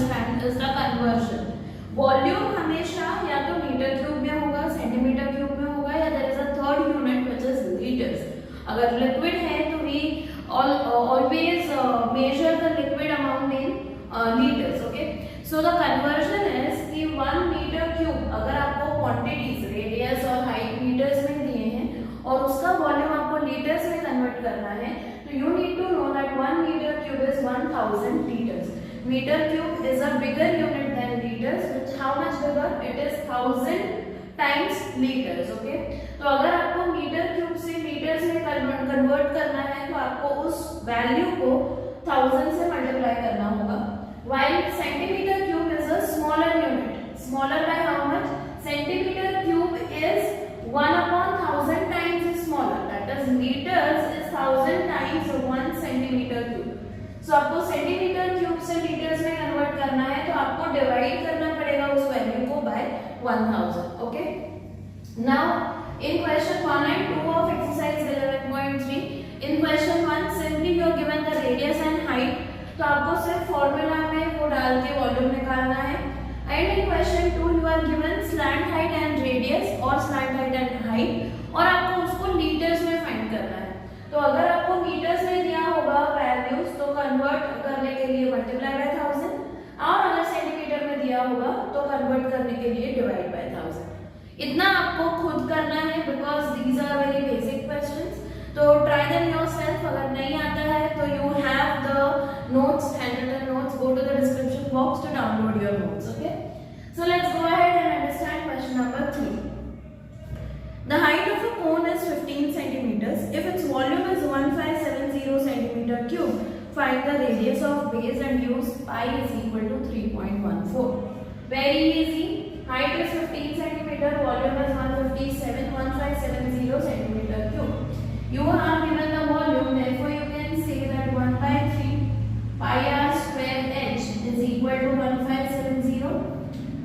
Understand is the conversion. Volume हमेशा या तो मीटर क्यूब में होगा, सेंटीमीटर क्यूब में होगा, या there is a third unit which is litres. अगर लिक्विड है तो we always measure the liquid amount in litres. Okay, so the conversion is कि 1 मीटर क्यूब, अगर आपको क्वांटिटीज रेडियस और हाइट मीटर्स में दिए हैं और उसका वॉल्यूम आपको लीटर्स में कन्वर्ट करना है, तो you need to know that 1 metre cube is 1000 liters. Meter cube is a bigger unit than liters, which how much bigger? It is 1000 times liters. Okay, तो अगर आपको मीटर क्यूब से litres में convert करना है तो आपको उस वैल्यू को 1000 से मल्टीप्लाई करना होगा। While centimeter cube is a smaller unit, smaller by how much? Centimeter cube is 1/1000 times smaller, that is liters is 1000 times 1 centimeter cube. So आपको सेंटीमीटर क्यूब से लीटर्स में कन्वर्ट करना है तो आपको डिवाइड करना पड़ेगा उस वैल्यू को by 1000। Okay, now in question 1 and 2 of exercise 11.3, in question 1 simply you are given the radius and height, तो आपको सिर्फ फॉर्मूला में वो डाल के वॉल्यूम निकालना है। And in question 2 you are given slant height and radius और स्लैंट हाइट एंड हाइट, और आपको उसको लीटर्स में फाइंड करना है। तो अगर आपको मीटर्स में दिया होगा वैल्यूज तो कन्वर्ट करने के लिए मल्टीप्लाई बाय 1000, और अगर सेंटीमीटर में दिया होगा तो कन्वर्ट करने के लिए डिवाइड बाय 1000। इतना आपको खुद करना है because these are very basic questions, तो ट्राई देम योरसेल्फ। अगर नहीं आता है तो you have the notes, handwritten notes, go to the description box to download your notes. Okay, so let's go ahead and understand question number 3। The height of a cone is 15 centimeters. If its volume is 1570 centimeter cube, find the radius of base and use pi is equal to 3.14. Very easy. Height is 15 centimeter, volume is 1570 centimeter cube. You are given the volume, therefore you can say that 1 by 3 pi r square h is equal to 1570.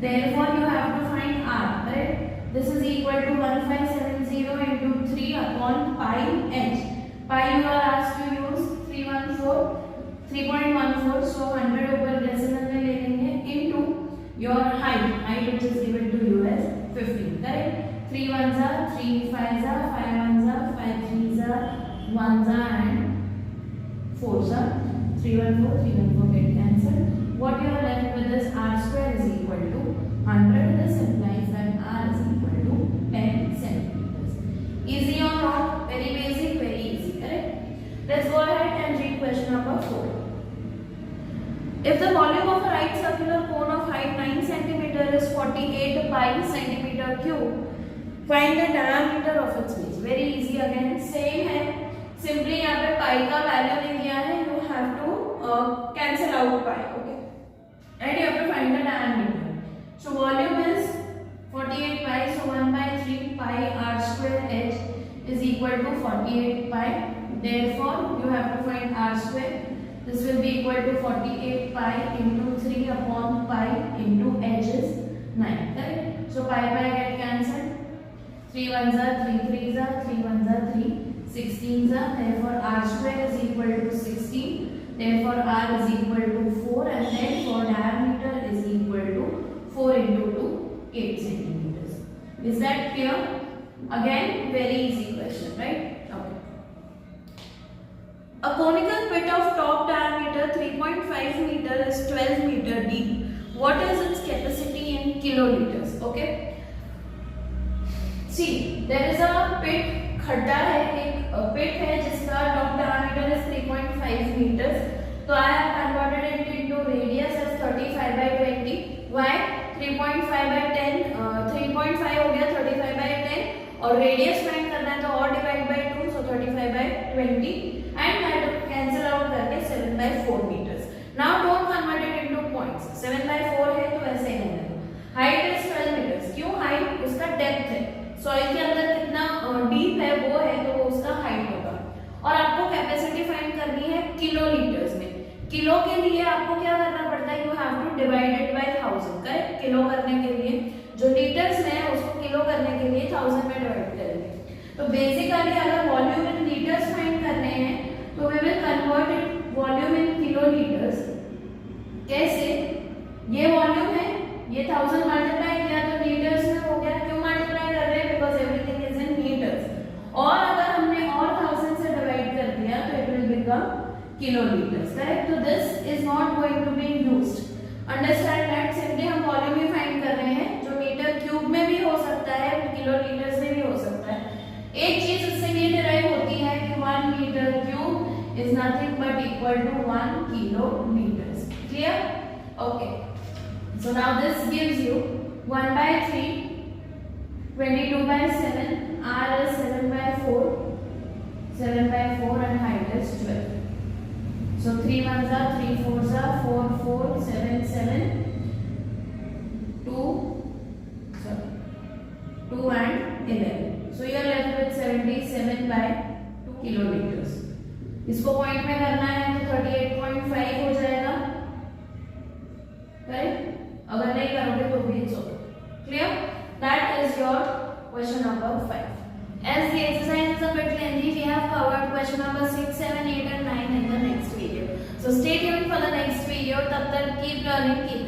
Therefore you have to find r, right? This is equal to 1570 into 3 upon pi h. Pi you are asked to use 3.14, so 100 ऊपर decimal में ले लेंगे into your height which is given to you as 15, correct? 3 ones are 3, 5s are 5 ones are 5, 3s are 1s are and 4s are 3 1 4 3 1 4 get cancelled. What you are left with is r square is equal to 100. This implies that r is equal to 10 centimeters. Easy or not? Very basic, very easy, correct? Let's go ahead and read question number 4. If the volume of a right circular cone of height 9 centimeter is 48 pi centimeter cube, find the diameter of its base. Very easy again, same है, simply यहाँ पे pi का value नहीं दिया है, you have to cancel out pi, okay? And you have to find the diameter. So volume is 48 pi, so 1 by 3 pi r square h is equal to 48 pi. Therefore, you have to find r square. This will be equal to 48 pi into 3 upon pi into h is 9. Correct? So pi get cancelled. 3 ones are 3, 3s are 3, 1s are 3, 16s are. Therefore, r square is equal to 16. Therefore, r is equal to 4, and therefore diameter is equal to 4 into 2, 8 centimeters. Is that clear? Again, very easy question, right? A conical pit of top diameter 3.5 meter is 12 meter deep. What is its capacity in kiloliters? Okay. See, there is a pit, खड्डा है, एक pit है जिसका top diameter is 3.5 meters. So I have converted it into radius as 35 by 20. Why? 3.5 by 10, 3.5 हो गया 35 by 10, और radius find करना है तो और divide by 2, so 35 by 20. And cancel out करके 7 by 4 meters. Now don't convert it into points. 7 by 4 है तो ऐसे ही रहने दो. Height is 12 meters. क्यों height? उसका depth है. Soil के अंदर कितना deep है वो है तो वो उसका height होगा. और आपको capacity find करनी है किलोलीटर्स में. किलो के लिए आपको क्या करना पड़ता है? You have to divide it by 1000. Correct? Kilo करने के लिए जो लीटर्स में है उसको किलो करने के लिए 1000 में डिवाइड करेंगे. तो बेसिकली अगर वॉल्यूम इन लीटर्स फाइंड करने हैं तो we will convert it volume in kilolitres. कैसे? ये वॉल्यूम है, ये 1000 मल्टीप्लाई किया तो लीटर्स में हो गया। क्यों मल्टीप्लाई कर रहे हैं? Because everything is in metres. और अगर हमने और 1000 से डिवाइड कर दिया तो it will become kilolitres, correct? तो this is not going to be used. Understand that simply हम वॉल्यूम ही फाइंड कर रहे हैं, जो मीटर क्यूब में भी हो सकता है, किलोलीटर से भी हो सकता है। एक चीज इससे ये डिराइव होती है कि 1 metre cube is nothing but equal to 1 kilolitres. Clear? Okay, so now this gives you 1/3, 22/7, r is 7/4, 7/4 and height is 12. So 3 1s are 3 4s are 4 4 7 7 2 and 11. So you are left with 77/2 kiloliters. इसको point में करना है तो 38.5 हो जाएगा, right? अगर नहीं करोगे तो भी it's okay. Clear? That is your question number 5. As the exercise is a bit lengthy, we have covered question number 6, 7, 8 and 9 in the next video. So stay tuned for the next video. तब तक keep learning, keep